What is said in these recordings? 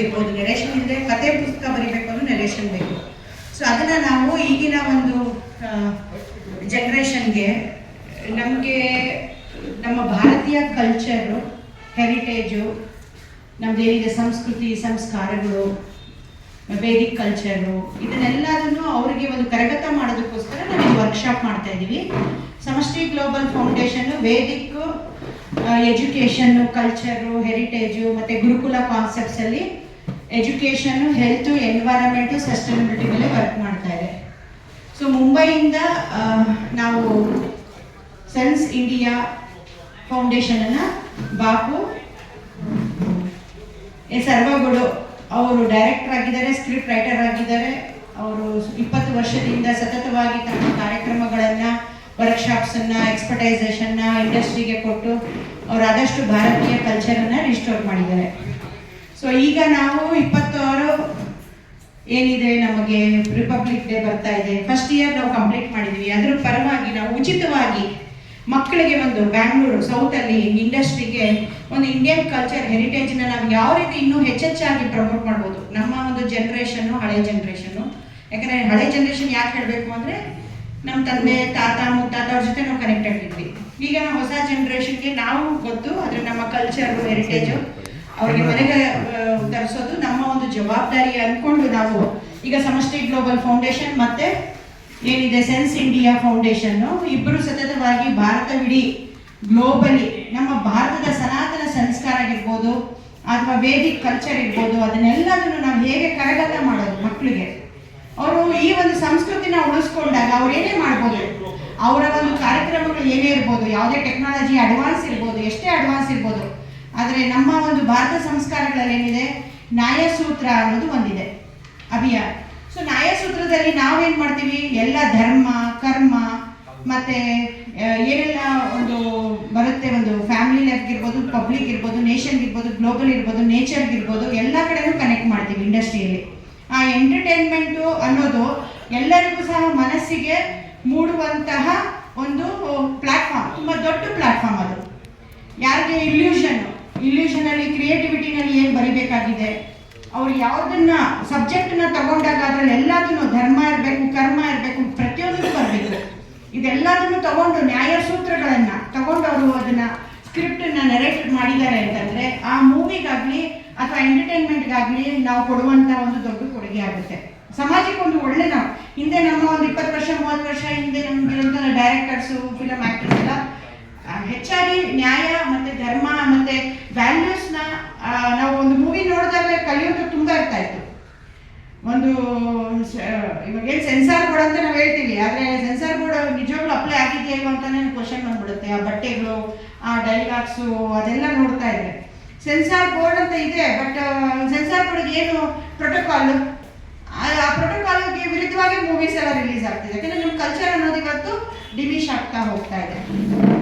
ಇರ್ಬೋದು. ನರೇಷನ್ ಇಲ್ಲದೆ ಕತೆ ಪುಸ್ತಕ ಬರೀಬೇಕು ಅಂದ್ರೆ ನರೇಷನ್ ಬೇಕು. ಸೊ ಅದನ್ನು ನಾವು ಈಗಿನ ಒಂದು ಜನ್ರೇಷನ್ಗೆ ನಮಗೆ ನಮ್ಮ ಭಾರತೀಯ ಕಲ್ಚರು, ಹೆರಿಟೇಜು, ನಮ್ಮದೇನಿದೆ ಸಂಸ್ಕೃತಿ ಸಂಸ್ಕಾರಗಳು, ವೇದಿಕ್ ಕಲ್ಚರು, ಇದನ್ನೆಲ್ಲದನ್ನು ಅವರಿಗೆ ಒಂದು ಕರಗತ ಮಾಡೋದಕ್ಕೋಸ್ಕರ ನಾವು ವರ್ಕ್ಶಾಪ್ ಮಾಡ್ತಾ ಇದ್ದೀವಿ. Samashti global foundation Vedic education, culture, heritage ಮತ್ತು ಗುರುಕುಲ ಕಾನ್ಸೆಪ್ಟ್ಸಲ್ಲಿ ಎಜುಕೇಷನ್ನು, ಹೆಲ್ತು, ಎನ್ವೈರನ್ಮೆಂಟು, ಸಸ್ಟೈನಬಿಲಿಟಿ ಮೇಲೆ ವರ್ಕ್ ಮಾಡ್ತಾ ಇದೆ. ಸೊ ಮುಂಬೈಯಿಂದ ನಾವು ಸೆನ್ಸ್ ಇಂಡಿಯಾ ಫೌಂಡೇಶನನ್ನು ಬಾಪು ಸರ್ವಗುಡು ಅವರು ಡೈರೆಕ್ಟರ್ ಆಗಿದ್ದಾರೆ, ಸ್ಕ್ರಿಪ್ಟ್ ರೈಟರ್ ಆಗಿದ್ದಾರೆ. ಅವರು 20 ವರ್ಷದಿಂದ ಸತತವಾಗಿ ತಮ್ಮ ಕಾರ್ಯಕ್ರಮಗಳನ್ನು, ವರ್ಕ್ಶಾಪ್ಸನ್ನು, ಎಕ್ಸ್ಪರ್ಟೈಸೇಷನ್ನ ಇಂಡಸ್ಟ್ರಿಗೆ ಕೊಟ್ಟು ಅವರು ಆದಷ್ಟು ಭಾರತೀಯ ಕಲ್ಚರನ್ನು ರಿಸ್ಟೋರ್ ಮಾಡಿದ್ದಾರೆ. ಸೊ ಈಗ ನಾವು 26 ಏನಿದೆ ನಮಗೆ ರಿಪಬ್ಲಿಕ್ ಡೇ ಬರ್ತಾ ಇದೆ, ಫಸ್ಟ್ ಇಯರ್ ನಾವು ಕಂಪ್ಲೀಟ್ ಮಾಡಿದ್ವಿ. ಅದ್ರ ಪರವಾಗಿ ನಾವು ಉಚಿತವಾಗಿ ಮಕ್ಕಳಿಗೆ ಒಂದು ಬ್ಯಾಂಗ್ಳೂರು ಸೌತಲ್ಲಿ ಇಂಡಸ್ಟ್ರಿಗೆ ಒಂದು ಇಂಡಿಯನ್ ಕಲ್ಚರ್ ಹೆರಿಟೇಜ್ನ ನಾವು ಯಾವ ರೀತಿ ಇನ್ನೂ ಹೆಚ್ಚೆಚ್ಚಾಗಿ ಪ್ರಮೋಟ್ ಮಾಡ್ಬೋದು. ನಮ್ಮ ಒಂದು ಜನ್ರೇಷನ್ನು, ಹಳೆ ಜನ್ರೇಷನ್ನು, ಯಾಕಂದರೆ ಹಳೆ ಜನ್ರೇಷನ್ ಯಾಕೆ ಹೇಳಬೇಕು ಅಂದರೆ ನಮ್ಮ ತಂದೆ ತಾತ ಮುತ್ತಾತ ಅವ್ರ ಜೊತೆ ನಾವು ಕನೆಕ್ಟ್ ಆಗಿದ್ವಿ. ಈಗ ನಾವು ಹೊಸ ಜನ್ರೇಷನ್ಗೆ ನಾವು ಗೊತ್ತು, ಆದರೆ ನಮ್ಮ ಕಲ್ಚರು, ಹೆರಿಟೇಜು ಅವ್ರಿಗೆ ಮನೆಗೆ ತರಿಸೋದು ನಮ್ಮ ಒಂದು ಜವಾಬ್ದಾರಿ ಅಂದ್ಕೊಂಡು ನಾವು ಈಗ ಸಮಷ್ಟಿ ಗ್ಲೋಬಲ್ ಫೌಂಡೇಶನ್ ಮತ್ತು ಏನಿದೆ ಸೆನ್ಸ್ ಇಂಡಿಯಾ ಫೌಂಡೇಶನ್ನು ಇಬ್ಬರು ಸತತವಾಗಿ ಭಾರತವಿಡೀ ಗ್ಲೋಬಲಿ ನಮ್ಮ ಭಾರತದ ಸನಾತನ ಸಂಸ್ಕಾರ ಆಗಿರ್ಬೋದು ಅಥವಾ ವೇದಿಕ್ ಕಲ್ಚರ್ ಇರ್ಬೋದು, ಅದನ್ನೆಲ್ಲದನ್ನು ನಾವು ಹೇಗೆ ಕರಗತ ಮಾಡೋದು ಮಕ್ಕಳಿಗೆ. ಅವರು ಈ ಒಂದು ಸಂಸ್ಕೃತಿನ ಉಳಿಸ್ಕೊಂಡಾಗ ಅವ್ರು ಏನೇ ಮಾಡ್ಬೋದು, ಅವರ ಒಂದು ಕಾರ್ಯಕ್ರಮಗಳು ಏನೇ ಇರ್ಬೋದು, ಯಾವುದೇ ಟೆಕ್ನಾಲಜಿ ಅಡ್ವಾನ್ಸ್ ಇರ್ಬೋದು, ಎಷ್ಟೇ ಅಡ್ವಾನ್ಸ್ ಇರ್ಬೋದು, ಆದರೆ ನಮ್ಮ ಒಂದು ಭಾರತ ಸಂಸ್ಕಾರಗಳಲ್ಲಿ ಏನಿದೆ ನ್ಯಾಯಸೂತ್ರ ಅನ್ನೋದು ಒಂದಿದೆ ಅಭಿಯಾನ. ಸೊ ನ್ಯಾಯಸೂತ್ರದಲ್ಲಿ ನಾವೇನು ಮಾಡ್ತೀವಿ, ಎಲ್ಲ ಧರ್ಮ, ಕರ್ಮ ಮತ್ತು ಏನೆಲ್ಲ ಒಂದು ಬರುತ್ತೆ, ಒಂದು ಫ್ಯಾಮಿಲಿ ಲೈಫ್ ಇರ್ಬೋದು, ಪಬ್ಲಿಕ್ ಇರ್ಬೋದು, ನೇಷನ್ ಇರ್ಬೋದು, ಗ್ಲೋಬಲ್ ಇರ್ಬೋದು, ನೇಚರ್ಗೆ ಇರ್ಬೋದು, ಎಲ್ಲ ಕಡೆನೂ ಕನೆಕ್ಟ್ ಮಾಡ್ತೀವಿ ಇಂಡಸ್ಟ್ರಿಯಲ್ಲಿ. ಆ ಎಂಟರ್ಟೈನ್ಮೆಂಟು ಅನ್ನೋದು ಎಲ್ಲರಿಗೂ ಸಹ ಮನಸ್ಸಿಗೆ ಮೂಡುವಂತಹ ಒಂದು ಪ್ಲ್ಯಾಟ್ಫಾರ್ಮ್, ತುಂಬ ದೊಡ್ಡ ಪ್ಲ್ಯಾಟ್ಫಾರ್ಮ್ ಅದು. ಯಾರಿಗೆ ಇಲ್ಯೂಷನಲ್ಲಿ ಕ್ರಿಯೇಟಿವಿಟಿನಲ್ಲಿ ಏನು ಬರಿಬೇಕಾಗಿದೆ, ಅವ್ರು ಯಾವುದನ್ನ ಸಬ್ಜೆಕ್ಟನ್ನ ತಗೊಂಡಾಗ ಅದರಲ್ಲಿ ಎಲ್ಲದನ್ನು ಧರ್ಮ ಇರಬೇಕು, ಕರ್ಮ ಇರಬೇಕು, ಪ್ರತಿಯೊಂದನ್ನು ಬರಬೇಕು. ಇದೆಲ್ಲದನ್ನು ತಗೊಂಡು ನ್ಯಾಯಸೂತ್ರಗಳನ್ನು ತಗೊಂಡು ಅವರು ಅದನ್ನು ಸ್ಕ್ರಿಪ್ಟನ್ನು ನೆರೇಟ್ ಮಾಡಿದ್ದಾರೆ ಅಂತಂದರೆ ಆ ಮೂವಿಗಾಗಲಿ ಅಥವಾ ಎಂಟರ್ಟೈನ್ಮೆಂಟ್ಗಾಗಲಿ ನಾವು ಕೊಡುವಂಥ ಒಂದು ದೊಡ್ಡ ಕೊಡುಗೆ ಆಗುತ್ತೆ. ಸಮಾಜಕ್ಕೆ ಒಂದು ಒಳ್ಳೆ, ನಾವು ಹಿಂದೆ ನಮ್ಮ ಒಂದು 20 ವರ್ಷ 30 ವರ್ಷ ಹಿಂದೆ ನಮಗಿರುವಂಥ ಡೈರೆಕ್ಟರ್ಸು, ಫಿಲಮ್ ಆ್ಯಕ್ಟರ್ಸ್ ಎಲ್ಲ ಹೆಚ್ಚಾಗಿ ನ್ಯಾಯ ಮತ್ತು ಧರ್ಮ ಮತ್ತು ವ್ಯಾಲ್ಯೂಸ್ನ ನಾವು ಒಂದು ಮೂವಿ ನೋಡಿದಾಗ ಕಲಿಯೋದು ತುಂಬ ಇರ್ತಾ ಇತ್ತು. ಒಂದು ಇವಾಗ ಏನು ಸೆನ್ಸಾರ್ ಬೋರ್ಡ್ ಅಂತ ನಾವು ಹೇಳ್ತೀವಿ, ಆದರೆ ಸೆನ್ಸಾರ್ ಬೋರ್ಡ್ ನಿಜವಾಗ್ಲೂ ಅಪ್ಲೈ ಆಗಿದೆಯಾ ಇಲ್ವ ಅಂತಾನೆ ಕ್ವಶನ್ ಬಂದ್ಬಿಡುತ್ತೆ. ಆ ಬಟ್ಟೆಗಳು, ಆ ಡೈಲಾಗ್ಸು ಅದೆಲ್ಲ ನೋಡ್ತಾ ಇದ್ರೆ ಸೆನ್ಸಾರ್ ಬೋರ್ಡ್ ಅಂತ ಇದೆ, ಬಟ್ ಸೆನ್ಸಾರ್ ಬೋರ್ಡ್ಗೆ ಏನು ಪ್ರೋಟೋಕಾಲು, ಆ ಪ್ರೋಟೋಕಾಲ್ಗೆ ವಿರುದ್ಧವಾಗಿ ಮೂವೀಸ್ ಎಲ್ಲ ರಿಲೀಸ್ ಆಗ್ತಿದೆ. ಯಾಕಂದರೆ ನಮ್ಮ ಕಲ್ಚರ್ ಅನ್ನೋದು ಇವತ್ತು ಡಿಮಿಶ್ ಆಗ್ತಾ ಹೋಗ್ತಾ ಇದೆ.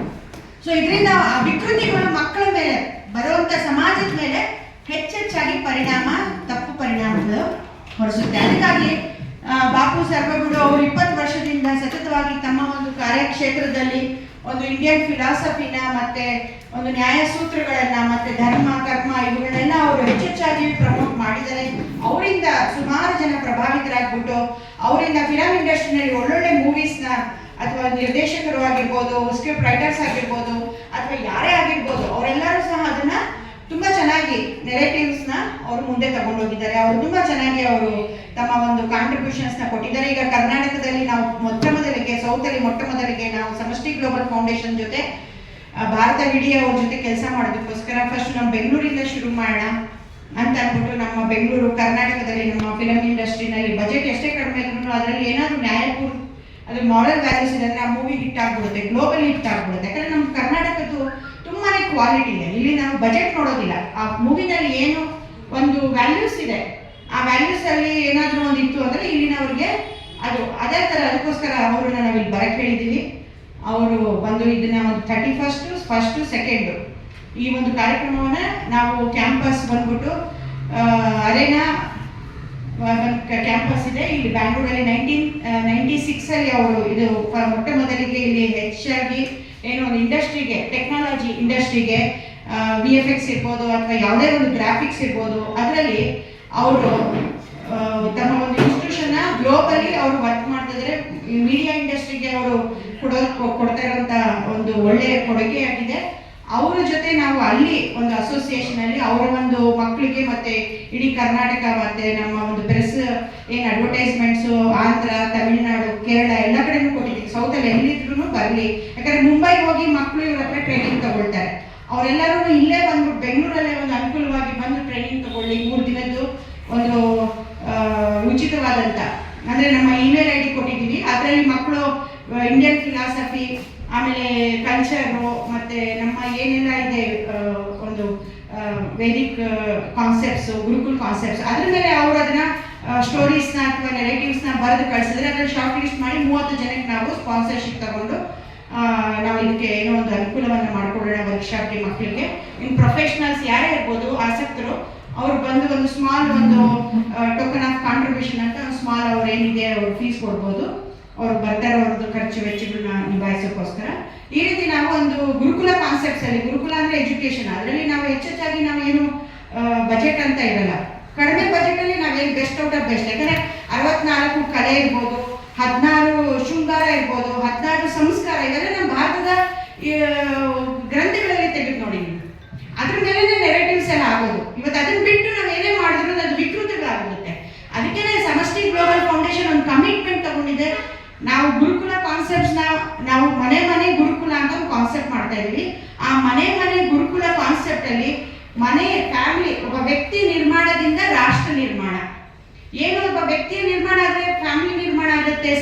ಸೊ ಇದರಿಂದ ವಿಕೃತಿಗಳು ಮಕ್ಕಳ ಮೇಲೆ ಬರುವಂಥ ಸಮಾಜದ ಮೇಲೆ ಹೆಚ್ಚೆಚ್ಚಾಗಿ ತಪ್ಪು ಪರಿಣಾಮಗಳು ಹೊರಿಸುತ್ತೆ. ಅದಕ್ಕಾಗಿ ಬಾಪು ಸರ್ವಗುಡು ಅವರು 20 ವರ್ಷದಿಂದ ಸತತವಾಗಿ ತಮ್ಮ ಒಂದು ಕಾರ್ಯಕ್ಷೇತ್ರದಲ್ಲಿ ಒಂದು ಇಂಡಿಯನ್ ಫಿಲಾಸಫಿನ ಮತ್ತು ಒಂದು ನ್ಯಾಯಸೂತ್ರಗಳನ್ನು ಮತ್ತು ಧರ್ಮ, ಕರ್ಮ ಇವುಗಳನ್ನೆಲ್ಲ ಅವರು ಹೆಚ್ಚೆಚ್ಚಾಗಿ ಪ್ರಮೋಟ್ ಮಾಡಿದ್ದಾರೆ. ಅವರಿಂದ ಸುಮಾರು ಜನ ಪ್ರಭಾವಿತರಾಗ್ಬಿಟ್ಟು ಅವರಿಂದ ಫಿಲಮ್ ಇಂಡಸ್ಟ್ರಿನಲ್ಲಿ ಒಳ್ಳೊಳ್ಳೆ ಮೂವೀಸ್ನ ಅಥವಾ ನಿರ್ದೇಶಕರು ಆಗಿರ್ಬೋದು, ಸ್ಕ್ರಿಪ್ಟ್ ರೈಟರ್ಸ್ ಆಗಿರ್ಬೋದು, ಅಥವಾ ಯಾರೇ ಆಗಿರ್ಬೋದು, ಅವರೆಲ್ಲರೂ ಸಹ ಅದನ್ನು ತುಂಬ ಚೆನ್ನಾಗಿ ನೆರೇಟಿವ್ಸ್ನ ಅವರು ಮುಂದೆ ತಗೊಂಡೋಗಿದ್ದಾರೆ. ಅವರು ತುಂಬ ಚೆನ್ನಾಗಿ ಅವರು ತಮ್ಮ ಒಂದು ಕಾಂಟ್ರಿಬ್ಯೂಷನ್ಸ್ನ ಕೊಟ್ಟಿದ್ದಾರೆ. ಈಗ ಕರ್ನಾಟಕದಲ್ಲಿ ನಾವು ಸೌತಲ್ಲಿ ಮೊಟ್ಟ ಮೊದಲಿಗೆ ನಾವು ಸಮಷ್ಟಿ ಗ್ಲೋಬಲ್ ಫೌಂಡೇಶನ್ ಜೊತೆ ಭಾರತವಿಡೀ ಅವ್ರ ಜೊತೆ ಕೆಲಸ ಮಾಡೋದಕ್ಕೋಸ್ಕರ ಫಸ್ಟ್ ನಾವು ಬೆಂಗಳೂರಿಂದ ಶುರು ಮಾಡೋಣ ಅಂತ ಅಂದ್ಬಿಟ್ಟು ನಮ್ಮ ಬೆಂಗಳೂರು ಕರ್ನಾಟಕದಲ್ಲಿ ನಮ್ಮ ಫಿಲಮ್ ಇಂಡಸ್ಟ್ರಿನಲ್ಲಿ ಬಜೆಟ್ ಎಷ್ಟೇ ಕಡಿಮೆ ಇದ್ರೂ ಅದರಲ್ಲಿ ಏನಾದರೂ ನ್ಯಾಯಪೂರ್ಣ ಅದು ಮಾರಲ್ ವ್ಯಾಲ್ಯೂಸ್ ಇದೆ ಅಂದರೆ ಆ ಮೂವಿ ಹಿಟ್ ಆಗ್ಬಿಡುತ್ತೆ, ಗ್ಲೋಬಲ್ ಹಿಟ್ ಆಗ್ಬಿಡುತ್ತೆ. ಯಾಕಂದರೆ ನಮ್ಮ ಕರ್ನಾಟಕದ್ದು ತುಂಬಾ ಕ್ವಾಲಿಟಿ ಇದೆ. ಇಲ್ಲಿ ನಾವು ಬಜೆಟ್ ನೋಡೋದಿಲ್ಲ, ಆ ಮೂವಿನಲ್ಲಿ ಏನು ಒಂದು ವ್ಯಾಲ್ಯೂಸ್ ಇದೆ, ಆ ವ್ಯಾಲ್ಯೂಸಲ್ಲಿ ಏನಾದರೂ ಒಂದು ಇತ್ತು ಅಂದರೆ ಇಲ್ಲಿನವ್ರಿಗೆ ಅದು ಅದೇ ಥರ. ಅದಕ್ಕೋಸ್ಕರ ಅವರನ್ನ ನಾವಿಲ್ಲಿ ಬರಕ್ಕೆ ಹೇಳಿದ್ದೀವಿ. ಅವರು ಬಂದು ಇದನ್ನು ಒಂದು 31st, 1st, 2nd ಈ ಒಂದು ಕಾರ್ಯಕ್ರಮವನ್ನು ನಾವು ಕ್ಯಾಂಪಸ್ ಬಂದ್ಬಿಟ್ಟು ಅರೇನಾ ಕ್ಯಾಂಪಸ್ ಇದೆ ಇಲ್ಲಿ ಬ್ಯಾಂಗ್ಳೂರಲ್ಲಿ 1996 ಅವರು ಇದು ಮೊಟ್ಟ ಮೊದಲಿಗೆ ಇಲ್ಲಿ ಹೆಚ್ಚಾಗಿ ಏನು ಒಂದು ಇಂಡಸ್ಟ್ರಿಗೆ, ಟೆಕ್ನಾಲಜಿ ಇಂಡಸ್ಟ್ರಿಗೆ VFX ಇರ್ಬೋದು ಅಥವಾ ಯಾವುದೇ ಒಂದು ಗ್ರಾಫಿಕ್ಸ್ ಇರ್ಬೋದು, ಅದರಲ್ಲಿ ಅವರು ತಮ್ಮ ಒಂದು ಇನ್ಸ್ಟಿಟ್ಯೂಷನ್ನ ಗ್ಲೋಬಲಿ ಅವರು ವರ್ಕ್ ಮಾಡ್ತಿದ್ದಾರೆ. ಮೀಡಿಯಾ ಇಂಡಸ್ಟ್ರಿಗೆ ಅವರು ಕೊಡ್ತಾ ಇರುವಂಥ ಒಂದು ಒಳ್ಳೆಯ ಕೊಡುಗೆಯಾಗಿದೆ. ಅವರ ಜೊತೆ ನಾವು ಅಲ್ಲಿ ಒಂದು ಅಸೋಸಿಯೇಷನ್ ಅಲ್ಲಿ ಅವರ ಒಂದು ಮಕ್ಕಳಿಗೆ ಮತ್ತೆ ಇಡೀ ಕರ್ನಾಟಕ ಮತ್ತೆ ನಮ್ಮ ಒಂದು ಪ್ರೆಸ್ ಏನು ಅಡ್ವರ್ಟೈಸ್ಮೆಂಟ್ಸು ಆಂಧ್ರ, ತಮಿಳುನಾಡು, ಕೇರಳ ಎಲ್ಲ ಕಡೆನೂ ಕೊಟ್ಟಿದ್ದೀವಿ. ಸೌತಲ್ಲಿ ಎಲ್ಲಿದ್ರು ಬರಲಿ, ಯಾಕಂದ್ರೆ ಮುಂಬೈಗೆ ಹೋಗಿ ಮಕ್ಕಳು ಇವ್ರ ಹತ್ರ ಟ್ರೈನಿಂಗ್ ತಗೊಳ್ತಾರೆ. ಅವರೆಲ್ಲರೂ ಇಲ್ಲೇ ಬಂದ್ಬಿಟ್ಟು ಬೆಂಗಳೂರಲ್ಲೇ ಒಂದು ಅನುಕೂಲವಾಗಿ ಬಂದು ಟ್ರೈನಿಂಗ್ ತಗೊಳ್ಳಿ. 3 ದಿನದ್ದು ಒಂದು ಉಚಿತವಾದಂಥ, ಅಂದರೆ ನಮ್ಮ ಇಮೇಲ್ ID ಕೊಟ್ಟಿದ್ದೀವಿ. ಅದರಲ್ಲಿ ಮಕ್ಕಳು ಇಂಡಿಯನ್ ಫಿಲಾಸಫಿ, ಆಮೇಲೆ ಕಲ್ಚರು, ಮತ್ತು ನಮ್ಮ ಏನೆಲ್ಲ ಇದೆ ಒಂದು ವೇದಿಕ್ ಕಾನ್ಸೆಪ್ಟ್ಸು, ಗುರುಕುಲ್ ಕಾನ್ಸೆಪ್ಟ್ಸ್, ಅದ್ರ ಮೇಲೆ ಅವರು ಅದನ್ನು ಸ್ಟೋರೀಸ್ನ ಅಥವಾ ನೆರೇಟಿವ್ಸ್ನ ಬರೆದು ಕಳಿಸಿದ್ರೆ ಅದನ್ನು ಶಾರ್ಟ್ ಲಿಸ್ಟ್ ಮಾಡಿ 30 ಜನಕ್ಕೆ ನಾವು ಸ್ಪಾನ್ಸರ್ಶಿಪ್ ತಗೊಂಡು ನಾವು ಇದಕ್ಕೆ ಏನೋ ಒಂದು ಅನುಕೂಲವನ್ನು ಮಾಡಿಕೊಡೋಣ ವರ್ಕ್ಶಾಪ್ಗೆ ಮಕ್ಕಳಿಗೆ. ಇನ್ನು ಪ್ರೊಫೆಷನಲ್ಸ್ ಯಾರೇ ಇರ್ಬೋದು ಆಸಕ್ತರು, ಅವ್ರು ಬಂದು ಒಂದು ಸ್ಮಾಲ್ ಒಂದು ಟೋಕನ್ ಆಫ್ ಕಾಂಟ್ರಿಬ್ಯೂಷನ್ ಅಂತ ಒಂದು ಸ್ಮಾಲ್ ಅವ್ರು ಏನಿದೆ ಅವ್ರು ಫೀಸ್ ಕೊಡ್ಬೋದು. ಅವ್ರು ಬರ್ತಾರೆ, ಅವ್ರದ್ದು ಖರ್ಚು ವೆಚ್ಚಗಳನ್ನ ನಿಭಾಯಿಸೋಕ್ಕೋಸ್ಕರ. ಈ ರೀತಿ ನಾವು ಒಂದು ಗುರುಕುಲ ಕಾನ್ಸೆಪ್ಟ್ಸ್ ಅಲ್ಲಿ, ಗುರುಕುಲ ಅಂದ್ರೆ ಎಜುಕೇಶನ್, ಅದರಲ್ಲಿ ನಾವು ಹೆಚ್ಚಾಗಿ ನಾವೇನು ಬಜೆಟ್ ಅಂತ ಇರಲ್ಲ, ಕಡಿಮೆ ಬಜೆಟಲ್ಲಿ ನಾವೇನು ಬೆಸ್ಟ್ ಔಟ್ ಆಫ್ ಬೆಸ್ಟ್, ಯಾಕಂದರೆ 64 ಕಲೆ ಇರ್ಬೋದು, 16 ಶೃಂಗಾರ ಇರ್ಬೋದು, 16 ಸಂಸ್ಕಾರ, ಇವೆಲ್ಲ ನಮ್ಮ ಭಾರತದ ಗ್ರಂಥಗಳಲ್ಲಿ ತೆಗೆದು ನೋಡಿ. ಅದ್ರ ಮೇಲೆ ನೆರೇಟಿವ್ಸ್ ಎಲ್ಲ ಆಗೋದು. ಇವತ್ತು ಅದನ್ನ ಬಿಟ್ಟು ನಾವು ಏನೇ ಮಾಡಿದ್ರು ಅದು ವಿಕೃತಿಗಳಾಗುತ್ತೆ. ಅದಕ್ಕೆ ಸಮಷ್ಟಿ ಗ್ಲೋಬಲ್ ಫೌಂಡೇಶನ್ ಒಂದು ಕಮಿಟ್ಮೆಂಟ್ ತಗೊಂಡಿದೆ. ನಾವು ಗುರುಕುಲ ಕಾನ್ಸೆಪ್ಟ್ಸ್ನ ನಾವು ಮನೆ ಮನೆ ಗುರುಕುಲ ಅಂತ ಒಂದು ಕಾನ್ಸೆಪ್ಟ್ ಮಾಡ್ತಾ ಇದೀವಿ. ಆ ಮನೆ ಮನೆ ಗುರುಕುಲ ಕಾನ್ಸೆಪ್ಟ್ ಅಲ್ಲಿ ಮನೆ, ಫ್ಯಾಮಿಲಿ, ಒಬ್ಬ ವ್ಯಕ್ತಿ ನಿರ್ಮಾಣದಿಂದ ರಾಷ್ಟ್ರ ನಿರ್ಮಾಣ. ಏನು ಒಬ್ಬ ವ್ಯಕ್ತಿಯ ನಿರ್ಮಾಣ ಆದರೆ ಫ್ಯಾಮಿಲಿ ನಿರ್ಮಾಣ ಆಗುತ್ತೆ.